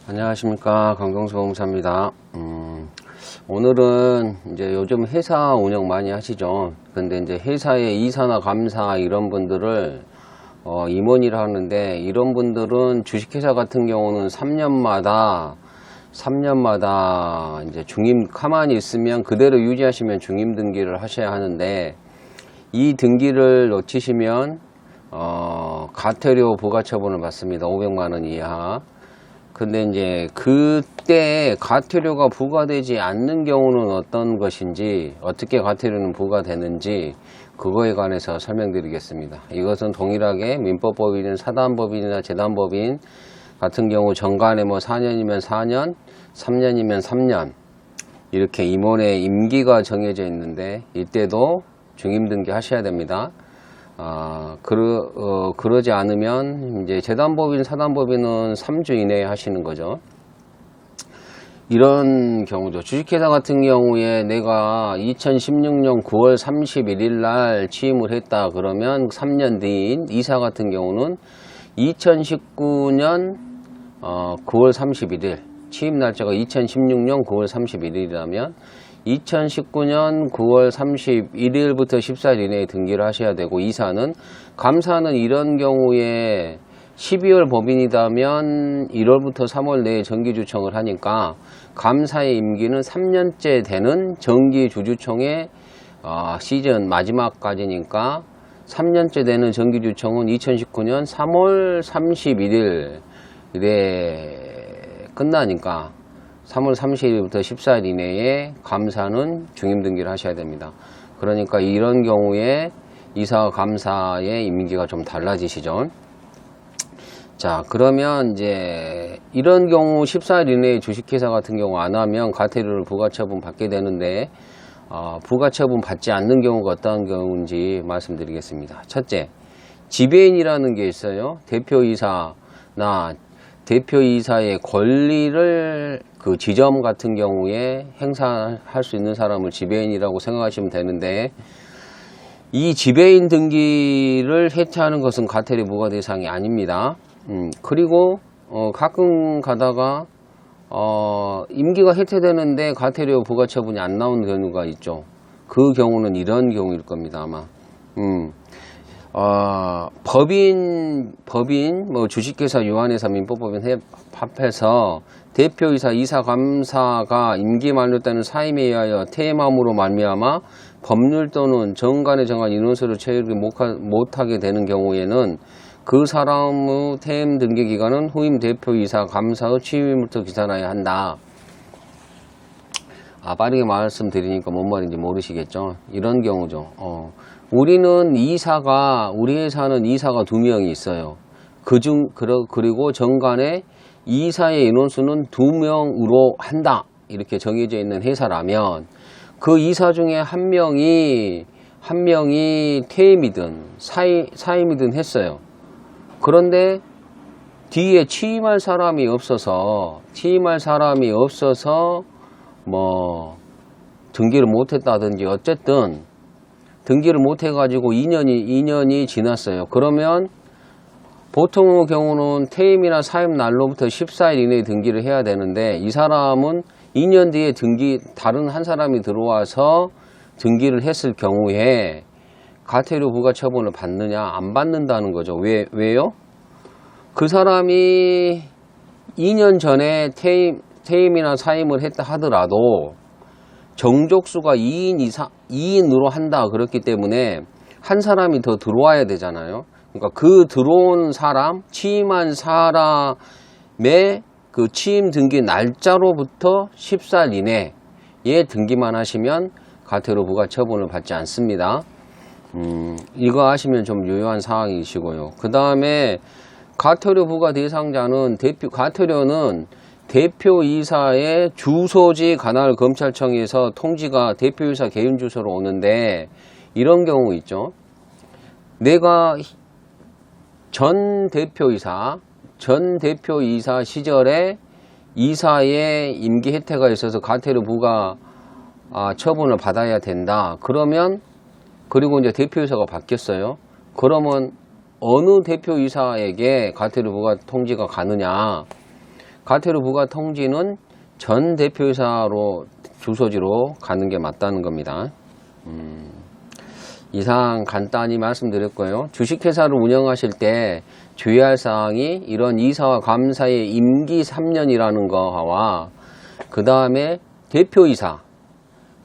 안녕하십니까, 강경수 공사입니다. 오늘은 이제 요즘 회사 운영 많이 하시죠. 근데 이제 회사의 이사나 감사 이런 분들을 임원이라 하는데, 이런 분들은 주식회사 같은 경우는 3년마다 이제 중임 가만히 있으면 그대로 유지하시면 중임 등기를 하셔야 하는데, 이 등기를 놓치시면 과태료 부과처분을 받습니다. 500만 원 이하. 근데 이제 그때 과태료가 부과되지 않는 경우는 어떤 것인지, 어떻게 과태료는 부과되는지 그거에 관해서 설명드리겠습니다. 이것은 동일하게 민법법인은 사단법인이나 재단법인 같은 경우 정관에 4년이면 4년, 3년이면 3년 이렇게 임원의 임기가 정해져 있는데, 이때도 중임등기 하셔야 됩니다. 그러지 않으면 이제 재단법인, 사단법인은 3주 이내에 하시는 거죠. 이런 경우죠. 주식회사 같은 경우에 내가 2016년 9월 31일 날 취임을 했다 그러면 3년 뒤인 이사 같은 경우는 2019년 9월 31일, 취임 날짜가 2016년 9월 31일이라면 2019년 9월 31일부터 14일 이내에 등기를 하셔야 되고, 이사는, 감사는 이런 경우에 12월 법인이라면 1월부터 3월 내에 정기주청을 하니까 감사의 임기는 3년째 되는 정기주주총회 시즌 마지막까지니까 3년째 되는 정기주청은 2019년 3월 31일에 끝나니까 3월 30일부터 14일 이내에 감사는 중임등기를 하셔야 됩니다. 그러니까 이런 경우에 이사 감사의 임기가 좀 달라지시죠. 자, 그러면 이제 이런 경우 14일 이내에 주식회사 같은 경우 안 하면 과태료를 부과처분 받게 되는데, 부과처분 받지 않는 경우가 어떤 경우인지 말씀드리겠습니다. 첫째, 지배인이라는 게 있어요. 대표이사나 대표이사의 권리를 그 지점 같은 경우에 행사할 수 있는 사람을 지배인이라고 생각하시면 되는데, 이 지배인 등기를 해체하는 것은 과태료 부과 대상이 아닙니다. 그리고 가끔 가다가 임기가 해체되는데 과태료 부과 처분이 안 나오는 경우가 있죠. 그 경우는 이런 경우일 겁니다, 아마. 법인, 주식회사, 유한회사, 민법법인 합해서 대표이사, 이사감사가 임기 만료 때는 사임에 의하여 퇴임함으로 말미암아 법률 또는 정관에 정한 인원수를 채우지 못하게 되는 경우에는 그 사람의 퇴임 등기 기간은 후임 대표이사 감사의 취임일부터 기산하여야 한다. 빠르게 말씀드리니까 뭔 말인지 모르시겠죠? 이런 경우죠. 우리 회사는 이사가 2명이 있어요. 그리고 정관에 이사의 인원수는 2명으로 한다. 이렇게 정해져 있는 회사라면, 그 이사 중에 한 명이 퇴임이든 사임이든 했어요. 그런데 뒤에 취임할 사람이 없어서 등기를 못했다든지, 어쨌든 등기를 못해가지고 2년이 지났어요. 그러면 보통의 경우는 퇴임이나 사임 날로부터 14일 이내에 등기를 해야 되는데, 이 사람은 2년 뒤에 다른 한 사람이 들어와서 등기를 했을 경우에 과태료 부과 처분을 받느냐, 안 받는다는 거죠. 왜요? 그 사람이 2년 전에 퇴임이나 사임을 했다 하더라도 정족수가 2인으로 한다 그렇기 때문에 한 사람이 더 들어와야 되잖아요. 그러니까 그 들어온 사람, 취임한 사람의 그 취임 등기 날짜로부터 14일 이내에 등기만 하시면 과태료 부과 처분을 받지 않습니다. 이거 하시면 좀 유효한 사항이시고요. 그 다음에 과태료 부과 대상자는 과태료는 대표이사의 주소지 관할 검찰청에서 통지가 대표이사 개인 주소로 오는데, 이런 경우 있죠. 내가 전 대표이사 시절에 이사의 임기 혜택가 있어서 과태료 부과 처분을 받아야 된다. 그리고 이제 대표이사가 바뀌었어요. 그러면 어느 대표이사에게 과태료 부과 통지가 가느냐? 과태료 부과 통지는 전 대표이사로 주소지로 가는 게 맞다는 겁니다. 이상 간단히 말씀드렸고요. 주식회사를 운영하실 때 주의할 사항이 이런 이사와 감사의 임기 3년이라는 거와 그 다음에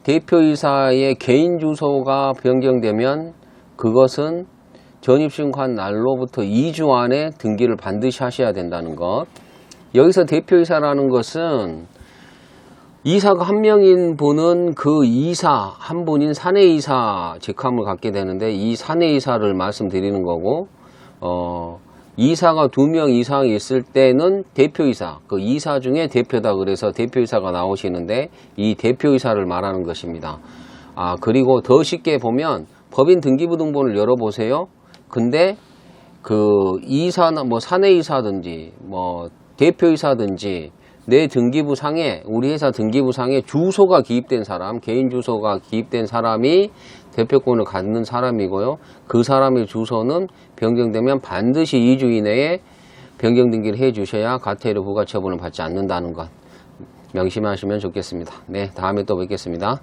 대표이사의 개인 주소가 변경되면 그것은 전입신고한 날로부터 2주 안에 등기를 반드시 하셔야 된다는 것. 여기서 대표이사라는 것은 이사가 한 명인 분은 그 이사 한 분인 사내이사 직함을 갖게 되는데 이 사내이사를 말씀드리는 거고, 이사가 2명 이상 있을 때는 대표이사, 그 이사 중에 대표다 그래서 대표이사가 나오시는데 이 대표이사를 말하는 것입니다. 그리고 더 쉽게 보면 법인 등기부등본을 열어보세요. 근데 그 이사나 뭐 사내이사든지 뭐 대표이사든지 내 등기부상에, 우리 회사 등기부상에 주소가 기입된 사람, 개인 주소가 기입된 사람이 대표권을 갖는 사람이고요. 그 사람의 주소는 변경되면 반드시 2주 이내에 변경 등기를 해 주셔야 과태료 부과 처분을 받지 않는다는 것 명심하시면 좋겠습니다. 네, 다음에 또 뵙겠습니다.